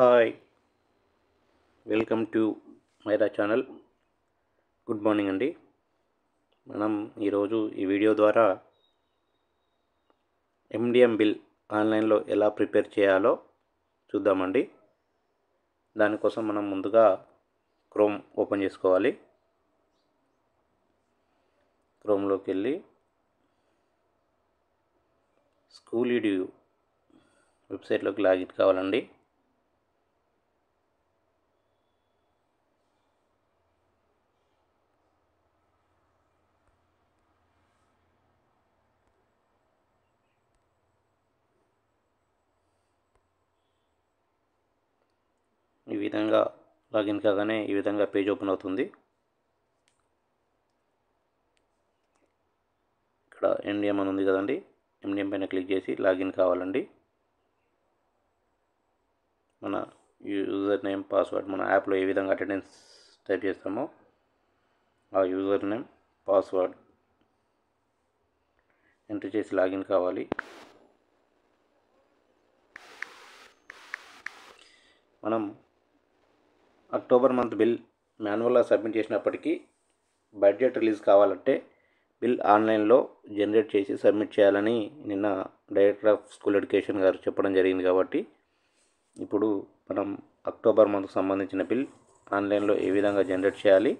Hi, welcome to Maira channel. Good morning అండి. మనం ఈరోజు ఈ వీడియో ద్వారా ఎండిఎం బిల్ ఆన్లైన్లో ఎలా ప్రిపేర్ చేయాలో చూద్దామండి. దానికోసం మనం ముందుగా క్రోమ్ ఓపెన్ చేసుకోవాలి. క్రోమ్లోకి వెళ్ళి స్కూల్ ఈడియూ వెబ్సైట్లోకి లాగిన్ కావాలండి. ఈ విధంగా లాగిన్ కాగానే ఈ విధంగా పేజ్ ఓపెన్ అవుతుంది. ఇక్కడ ఎండిఎం అని ఉంది కదండి, ఎండిఎం పైన క్లిక్ చేసి లాగిన్ కావాలండి. మన యూజర్ నేమ్, పాస్వర్డ్ మన యాప్లో ఏ విధంగా అటెండెన్స్ టైప్ చేస్తామో ఆ యూజర్ నేమ్, పాస్వర్డ్ ఎంటర్ చేసి లాగిన్ కావాలి. మనం అక్టోబర్ మంత్ బిల్ మాన్యువల్గా సబ్మిట్ చేసినప్పటికీ బడ్జెట్ రిలీజ్ కావాలంటే బిల్ ఆన్లైన్లో జనరేట్ చేసి సబ్మిట్ చేయాలని నిన్న డైరెక్టర్ ఆఫ్ స్కూల్ ఎడ్యుకేషన్ గారు చెప్పడం జరిగింది. కాబట్టి ఇప్పుడు మనం అక్టోబర్ మంత్కు సంబంధించిన బిల్ ఆన్లైన్లో ఏ విధంగా జనరేట్ చేయాలి,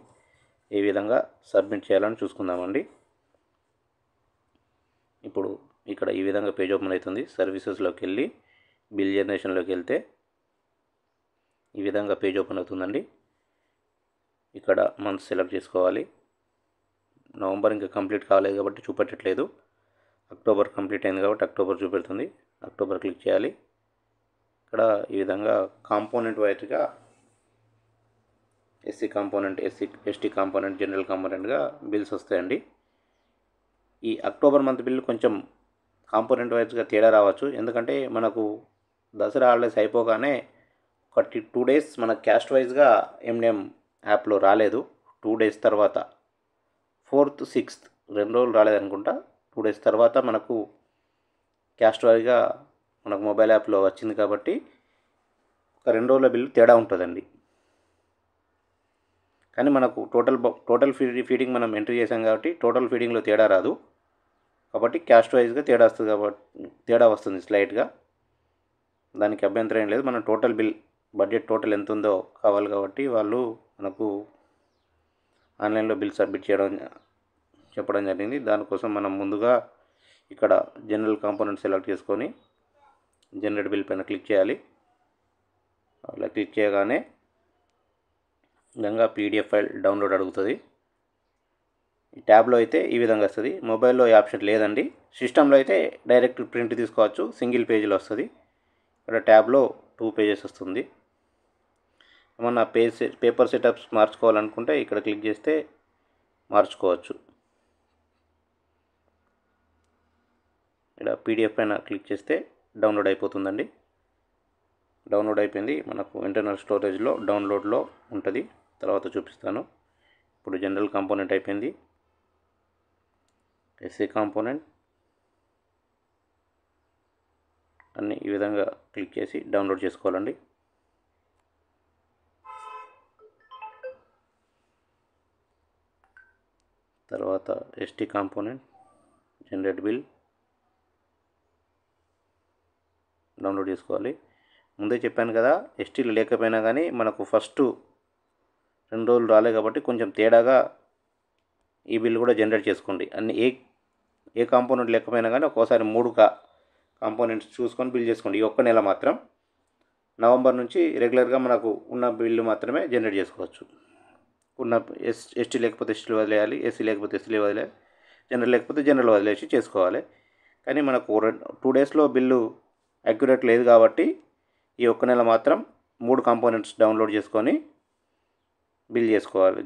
ఏ విధంగా సబ్మిట్ చేయాలని చూసుకుందామండి. ఇప్పుడు ఇక్కడ ఈ విధంగా పేజ్ ఓపెన్ అవుతుంది. సర్వీసెస్లోకి వెళ్ళి బిల్ జనరేషన్లోకి వెళ్తే ఈ విధంగా పేజ్ ఓపెన్ అవుతుందండి. ఇక్కడ మంత్ సెలెక్ట్ చేసుకోవాలి. నవంబర్ ఇంకా కంప్లీట్ కాలేదు కాబట్టి చూపెట్టట్లేదు. అక్టోబర్ కంప్లీట్ అయింది కాబట్టి అక్టోబర్ చూపెడుతుంది. అక్టోబర్ క్లిక్ చేయాలి. ఇక్కడ ఈ విధంగా కాంపోనెంట్ వైజ్గా SC component, ST component, general కాంపోనెంట్గా బిల్స్ వస్తాయండి. ఈ అక్టోబర్ మంత్ బిల్లు కొంచెం కాంపోనెంట్ వైజ్గా తేడా రావచ్చు. ఎందుకంటే మనకు దసరా హాలిడేస్ అయిపోగానే ఒక 2 days మన క్యాస్ట్ వైజ్గా ఎండిఎం యాప్లో రాలేదు. 2 days తర్వాత 4th, 6th 2 రోజులు రాలేదనుకుంటా. 2 days తర్వాత మనకు క్యాస్ట్ వైజ్గా మనకు మొబైల్ యాప్లో వచ్చింది. కాబట్టి ఒక 2 రోజుల బిల్లు తేడా ఉంటుందండి. కానీ మనకు టోటల్ ఫీడింగ్ మనం ఎంట్రీ చేసాం కాబట్టి టోటల్ ఫీడింగ్లో తేడా రాదు. కాబట్టి క్యాస్ట్ వైజ్గా తేడా వస్తుంది స్లైట్గా. దానికి అభ్యంతరం ఏం లేదు. మన టోటల్ బిల్ బడ్జెట్ టోటల్ ఎంత ఉందో కావాలి కాబట్టి వాళ్ళు మనకు ఆన్లైన్లో బిల్ సబ్మిట్ చెప్పడం జరిగింది. దానికోసం మనం ముందుగా ఇక్కడ జనరల్ కాంపోనెంట్ సెలెక్ట్ చేసుకొని జనరేట్ బిల్ పైన క్లిక్ చేయాలి. అలా క్లిక్ చేయగానే విధంగా పీడిఎఫ్ ఫైల్ డౌన్లోడ్ అడుగుతుంది. ఈ ట్యాబ్లో అయితే ఈ విధంగా వస్తుంది. మొబైల్లో ఈ ఆప్షన్ లేదండి. సిస్టంలో అయితే డైరెక్ట్ ప్రింట్ తీసుకోవచ్చు, సింగిల్ పేజీలో వస్తుంది. ఇక్కడ ట్యాబ్లో 2 pages వస్తుంది. ఏమన్నా పేపర్ సెటప్స్ మార్చుకోవాలనుకుంటే ఇక్కడ క్లిక్ చేస్తే మార్చుకోవచ్చు. ఇక్కడ పీడిఎఫ్ పైన క్లిక్ చేస్తే డౌన్లోడ్ అయిపోతుందండి. డౌన్లోడ్ అయిపోయింది. మనకు ఇంటర్నల్ స్టోరేజ్లో డౌన్లోడ్లో ఉంటుంది. తర్వాత చూపిస్తాను. ఇప్పుడు జనరల్ కాంపోనెంట్ అయిపోయింది. ఎస్సీ కాంపోనెంట్ అన్నీ ఈ విధంగా క్లిక్ చేసి డౌన్లోడ్ చేసుకోవాలండి. తర్వాత ST component generate bill download చేసుకోవాలి. ముందే చెప్పాను కదా, ఎస్టీలు లేకపోయినా కానీ మనకు ఫస్ట్ 2 రోజులు రాలే కాబట్టి కొంచెం తేడాగా ఈ బిల్ కూడా జనరేట్ చేసుకోండి. అన్ని ఏ కాంపోనెంట్ లేకపోయినా కానీ ఒక్కోసారి 3 కాంపోనెంట్స్ చూసుకొని బిల్ చేసుకోండి. ఈ ఒక్క నెల మాత్రం నవంబర్ నుంచి రెగ్యులర్గా మనకు ఉన్న బిల్లు మాత్రమే జనరేట్ చేసుకోవచ్చు. ఉన్న ఎస్టీ లేకపోతే ఎస్టీలు వదిలేయాలి, ఎస్సీ లేకపోతే ఎస్సీలు వదిలేయాలి, జనరల్ లేకపోతే జనరల్ వదిలేసి చేసుకోవాలి. కానీ మనకు 2 daysలో బిల్లు అక్యురేట్ లేదు కాబట్టి ఈ ఒక్క నెల మాత్రం 3 కాంపోనెంట్స్ డౌన్లోడ్ చేసుకొని బిల్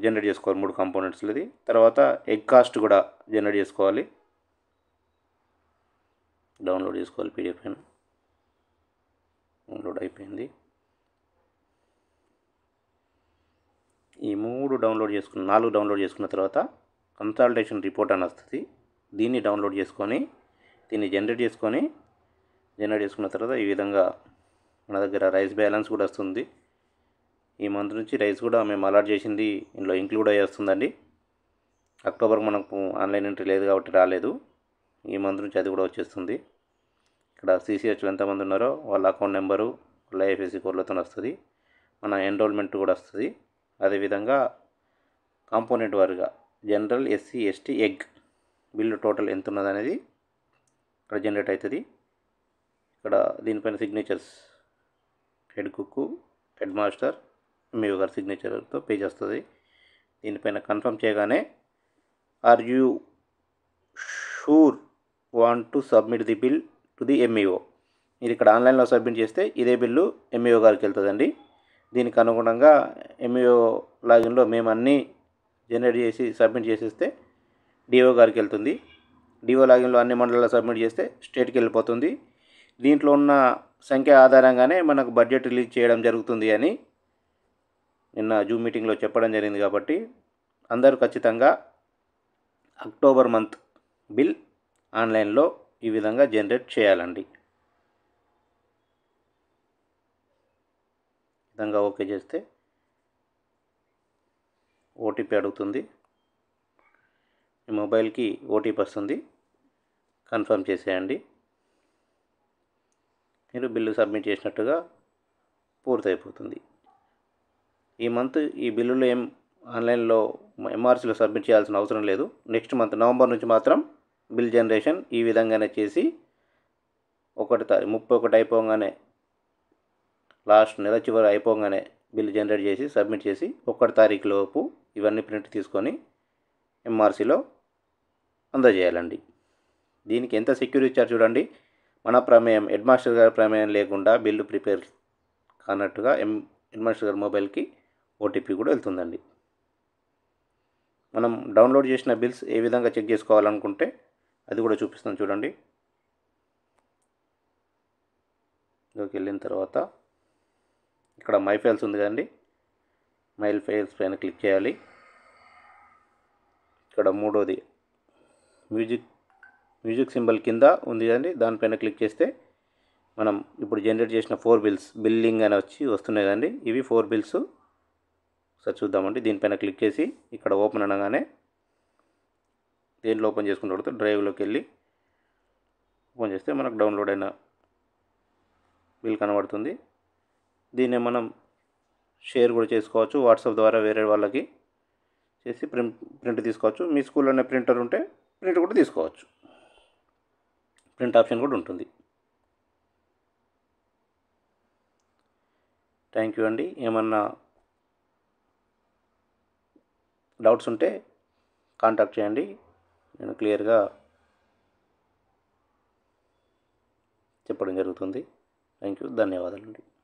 జనరేట్ చేసుకోవాలి. 3 కాంపోనెంట్స్లది. తర్వాత ఎగ్ కాస్ట్ కూడా జనరేట్ చేసుకోవాలి. డౌన్లోడ్ చేసుకోవాలి. పీడిఎఫ్ పైన డౌన్లోడ్ అయిపోయింది. ఈ 4 డౌన్లోడ్ చేసుకున్న తర్వాత కన్సల్టేషన్ రిపోర్ట్ అని వస్తుంది. దీన్ని డౌన్లోడ్ చేసుకొని దీన్ని జనరేట్ చేసుకున్న తర్వాత ఈ విధంగా మన దగ్గర రైస్ బ్యాలెన్స్ కూడా వస్తుంది. ఈ మంత్ నుంచి రైస్ కూడా మేము అలాట్ చేసింది ఇందులో ఇంక్లూడ్ అయ్యి వస్తుందండి. అక్టోబర్ మనకు ఆన్లైన్ ఎంట్రీ లేదు కాబట్టి రాలేదు. ఈ మంత్ నుంచి అది కూడా వచ్చేస్తుంది. ఇక్కడ సిసిహెచ్లో ఎంతమంది ఉన్నారో వాళ్ళ అకౌంట్ నెంబరు, వాళ్ళ ఐఎఫ్ఎస్సి కోడ్లతో వస్తుంది. మన ఎన్రోల్మెంట్ కూడా వస్తుంది. అదేవిధంగా కాంపోనెంట్ వారుగా general, SC, ST, egg bill total ఎంత ఉన్నది అనేది ఇక్కడ జనరేట్ అవుతుంది. ఇక్కడ దీనిపైన signatures head cook, head master, MEO గారి సిగ్నేచర్తో పేజ్ వస్తుంది. దీనిపైన కన్ఫర్మ్ చేయగానే are you sure want to submit the bill to the MEO, మీరు ఇక్కడ ఆన్లైన్లో సబ్మిట్ చేస్తే ఇదే బిల్లు ఎంఈఓ గారికి వెళ్తుందండి. దీనికి అనుగుణంగా ఎంఈఓ లాగిన్లో మేము అన్నీ జనరేట్ చేసి సబ్మిట్ చేసేస్తే డిఓ గారికి వెళ్తుంది. డిఓ లాగిన్లో అన్ని మండలాల్లో సబ్మిట్ చేస్తే స్టేట్కి వెళ్ళిపోతుంది. దీంట్లో ఉన్న సంఖ్య ఆధారంగానే మనకు బడ్జెట్ రిలీజ్ చేయడం జరుగుతుంది అని నిన్న జూమ్ మీటింగ్లో చెప్పడం జరిగింది. కాబట్టి అందరూ ఖచ్చితంగా అక్టోబర్ మంత్ బిల్ ఆన్లైన్లో ఈ విధంగా జనరేట్ చేయాలండి. ఈ విధంగా ఓకే చేస్తే ఓటీపీ అడుగుతుంది. మీ మొబైల్కి ఓటీపీ వస్తుంది, కన్ఫర్మ్ చేసేయండి. మీరు బిల్లు సబ్మిట్ చేసినట్టుగా పూర్తయిపోతుంది. ఈ మంత్ ఈ బిల్లులు ఏం ఆన్లైన్లో ఎంఆర్సీలో సబ్మిట్ చేయాల్సిన అవసరం లేదు. నెక్స్ట్ మంత్ నవంబర్ నుంచి మాత్రం బిల్ జనరేషన్ ఈ విధంగానే చేసి 31 అయిపోగానే, లాస్ట్ నెల చివరి అయిపోగానే బిల్ జనరేట్ చేసి సబ్మిట్ చేసి 1 తారీఖు లోపు ఇవన్నీ ప్రింట్ తీసుకొని ఎంఆర్సీలో అందజేయాలండి. దీనికి ఎంత సెక్యూరిటీ ఇచ్చారు చూడండి. మన ప్రమేయం, హెడ్ మాస్టర్ గారి ప్రమేయం లేకుండా బిల్లు ప్రిపేర్ కానట్టుగా హెడ్ మాస్టర్ గారి మొబైల్కి ఓటీపీ కూడా వెళ్తుందండి. మనం డౌన్లోడ్ చేసిన బిల్స్ ఏ విధంగా చెక్ చేసుకోవాలనుకుంటే అది కూడా చూపిస్తాను చూడండి. ఇక్కడికి వెళ్ళిన తర్వాత ఇక్కడ మై ఫైల్స్ ఉంది కదండి, మై ఫైల్స్ పైన క్లిక్ చేయాలి. ఇక్కడ మూడోది మ్యూజిక్ సింబల్ కింద ఉంది కదండి, దానిపైన క్లిక్ చేస్తే మనం ఇప్పుడు జనరేట్ చేసిన 4 బిల్స్ బిల్లింగ్ అని వస్తున్నాయి కదండి. ఇవి 4 బిల్స్ ఒకసారి చూద్దామండి. దీనిపైన క్లిక్ చేసి ఇక్కడ ఓపెన్ అనగానే దేంట్లో ఓపెన్ చేసుకున్న తర్వాత డ్రైవ్లోకి వెళ్ళి ఓపెన్ చేస్తే మనకు డౌన్లోడ్ అయిన బిల్ కనబడుతుంది. దీన్ని మనం షేర్ కూడా చేసుకోవచ్చు, వాట్సాప్ ద్వారా వేరే వాళ్ళకి చేసి ప్రింట్ తీసుకోవచ్చు. మీ స్కూల్లోనే ప్రింటర్ ఉంటే ప్రింట్ కూడా తీసుకోవచ్చు, ప్రింట్ ఆప్షన్ కూడా ఉంటుంది. థ్యాంక్ యూ అండి. ఏమన్నా డౌట్స్ ఉంటే కాంటాక్ట్ చేయండి, నేను క్లియర్గా చెప్పడం జరుగుతుంది. థ్యాంక్ యూ, ధన్యవాదాలండి.